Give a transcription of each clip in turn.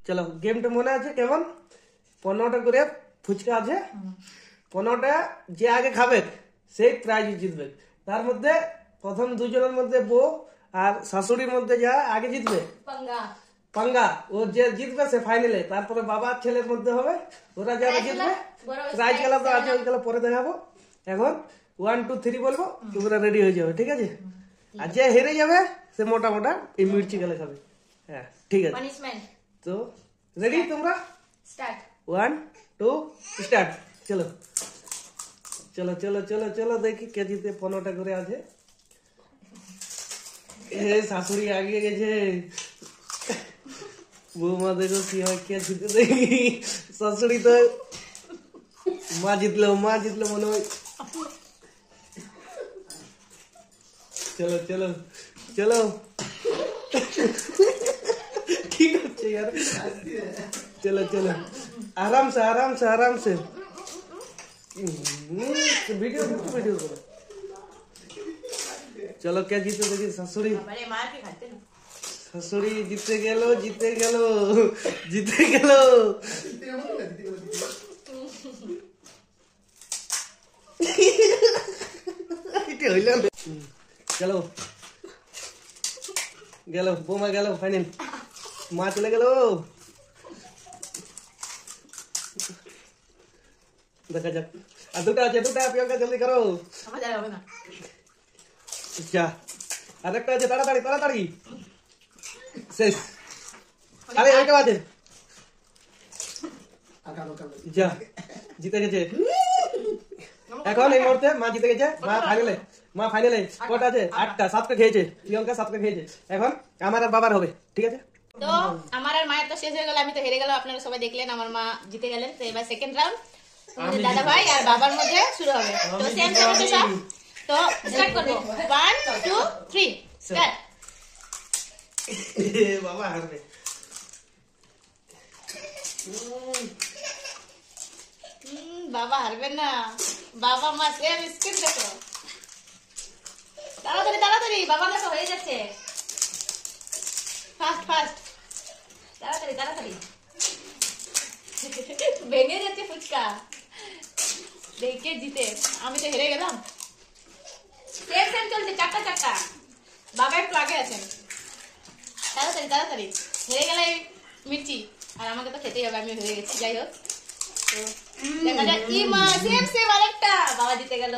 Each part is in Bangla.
চলো গেমটা মনে আছে কেমন? 15টা করে ফুচকা আছে, 15টা যে আগে খাবে সেই প্রাইজ জিতবে। তার মধ্যে প্রথম দুজনের মধ্যে বউ আর শাশুড়ির মধ্যে যা আগে জিতবে পাঙ্গা, ও যে জিতবে সে ফাইনালে। তারপরে বাবা ছেলের মধ্যে হবে, ওরা যারা জিতবে প্রাইজ খেলা তো আছে, ওই খেলা পরে দেখাবো। এখন 1 2 3 বলবো, তোমরা রেডি হয়ে যাবে, ঠিক আছে? আর যে হেরে যাবে সে মোটা মোটা এই মির্চি গেলে খাবে। হ্যাঁ ঠিক আছে, তো রেডি তোমরা? 1 2 স্টার্ট। চলো চলো চলো চলো চলো দেখি কে জিতে। 15টা করে আছে। শাশুড়ি আগে গেছে, বৌমা দেখো কি হয়, কে জিতে দেখি। শাশুড়ি তো মা জিতলো মনে হয়। চলো চলো চলো, ঠিক আছে यार, चलो चलो आराम से आराम से आराम से। वीडियो वीडियो करो। चलो क्या जीते देखिए। ससुरी ससुरी जीते गेलो जीते गेलो जीते गेलो। चलो गेलो बोमा गेलो फाइनल, মা চলে গেল। দেখা যাক, আর দুটা আছে, দুটা প্রিয়াঙ্কা জলদি করো। যা আর একটা আছে, তাড়াতাড়ি তাড়াতাড়ি শেষ। আরে ওইটা আছে, যা জিতে গেছে। এখন এই মুহূর্তে মা জিতে গেছে। মা ফাইনালে কটা আছে? 8টা, 7টা খেয়েছে প্রিয়াঙ্কা, 7টা খেয়েছে। এখন আমার আর বাবার হবে, ঠিক আছে? তো আমার আর মায়ের তো শেষ হয়ে গেল, আমি তো হেরে গেলাম। আপনারা সবাই দেখলেন আমার মা জিতে গেলেন। তো এবার সেকেন্ড রাউন্ড দাদা ভাই আর বাবার মধ্যে শুরু হবে। তো সেম সেম হচ্ছে সব। তো স্টার্ট করব। 1 2 3 স্টার্ট। বাবা হারবে। বাবা হারবে না, বাবা মা সেম স্কিপ দেখো। তাড়াতাড়ি তাড়াতাড়ি, বাবা দেখো হয়ে যাচ্ছে। ফাস্ট ফাস্ট, তাড়াতাড়ি তাড়াতাড়ি। ভেঙে যাচ্ছে ফুচকা। দেখে জিতে, আমি তো হেরে গেলাম। সেম সেম চলছে, 4টা 4টা। বাবা একটু আগে আছেন। তাড়াতাড়ি তাড়াতাড়ি, হেরে গেলে মির্চি, আর আমাকে তো খেতেই হবে, আমি হেরে গেছি। যাই হোক, তো দেখা যাক কি মা। সেম সেম আরেকটা, বাবা জিতে গেল,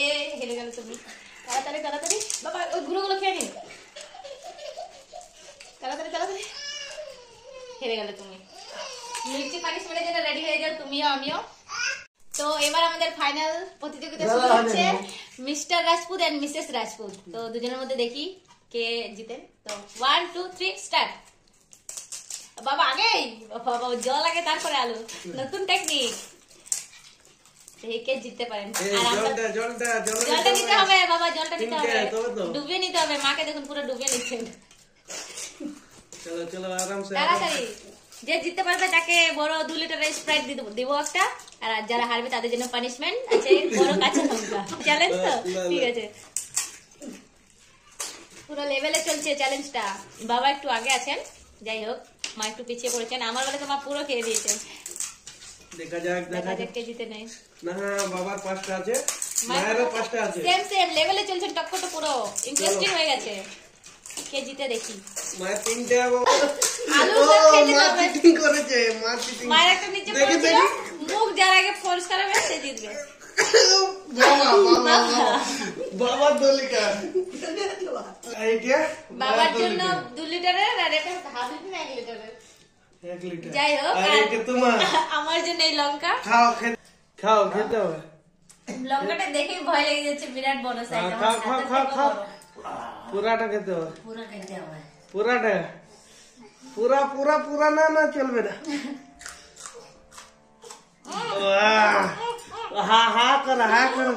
এ হেরে গেল তুমি। তাড়াতাড়ি তাড়াতাড়ি, বাবা ওই গুঁড়োগুলো খেয়ে নিন। তাড়াতাড়ি তাড়াতাড়ি, হেরে গেলে তুমি। মির্চি পানিশমেন্টের জন্য রেডি হয়ে যাও, তুমিও আমিও। তো এবার আমাদের ফাইনাল প্রতিযোগিতা শুরু হচ্ছে, Mr Rajput and Mrs Rajput. তো দুজনের মধ্যে দেখি কে জিতেন। তো 1 2 3 স্টার্ট। বাবা আগেই, বাবা জল আগে তারপরে আলু, নতুন টেকনিক। কে জিততে পারেন? জলটা নিতে হবে বাবা, জলটা নিতে হবে, ডুবিয়ে নিতে হবে। মাকে দেখুন পুরো ডুবিয়ে নিচ্ছেন। চলো চলো আরাম সে, তাড়াতাড়ি। যে জিততে পারবে তাকে বড় 2 লিটারের স্প্রাইট দিব একটা, আর যারা হারবে তাদের জন্য পানিশমেন্ট আছে বড় কাঁচা লঙ্কা। চ্যালেঞ্জ তো ঠিক আছে, পুরো লেভেলে চলছে চ্যালেঞ্জটা। বাবা একটু আগে আছেন, যাই হোক মা একটু পিছিয়ে পড়েছেন। আমার বেলা তো মা পুরো খেয়ে দিয়েছেন। দেখা যাক কে জিতে নেই। না বাবার 5টা আছে, মায়েরও 5টা আছে। সেম সেম লেভেলে চলছে, টক্করটা পুরো ইন্টারেস্টিং হয়ে গেছে। কে জিতে দেখি। মায়ের 3টে আলু খেতে হবে। চিটিং করেছে, মা চিটিং। মায়ের একটা নিচে পড়েছিল, মুখ যার আগে পরিষ্কার হবে সে জিতবে। বাবার 2 লিটার, এইটা বাবার জন্য 2 লিটারের, আর এটা হাফ লিটার 1 লিটারের। 1 লিটার। যাই হোক, আর এইটা তোমার। আমার জন্য এই লঙ্কা। খাও খেতে হবে। লঙ্কাটা দেখেই ভয় লেগে যাচ্ছে, বিরাট বড় সাইজ। খাও পুরাটা খেতে হবে, পুরো খেতে হবে, পুরাটা। পুরা পুরা পুরা না চলবে না। হা হা কর, হা কর।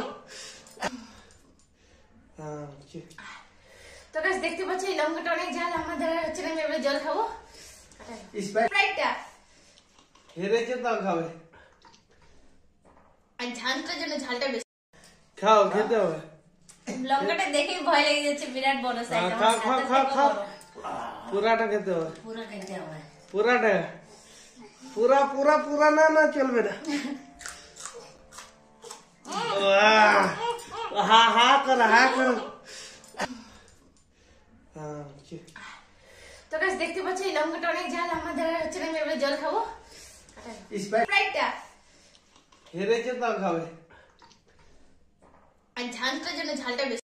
তো গাইস দেখতে পাচ্ছ এই লঙ্কাটা অনেক ঝাল, আমার দ্বারা হচ্ছে না। আমি এবার জল খাবো। স্প্রাইটটা হেরেছে তাও খাবে, আর ঝালটার জন্য ঝালটা বেশি। খাও খেতে হবে। লঙ্কাটা দেখেই ভয় লেগে যাচ্ছে, বিরাট বড় সাইজ। খাও পুরাটা খেতে হবে, পুরো খেতে হবে, পুরাটা। পুরা পুরা পুরা না না চলবে না। वाह, हा हा कर हा कर। তো গাছ দেখতে পাচ্ছ এই লঙ্কাটা অনেক ঝাল, আমাদের হচ্ছে না, আমি এবার জল খাবো। স্প্রাইটটা হেরেছে তাও খাবে। আর ঝালটার জন্য ঝালটা বেশি।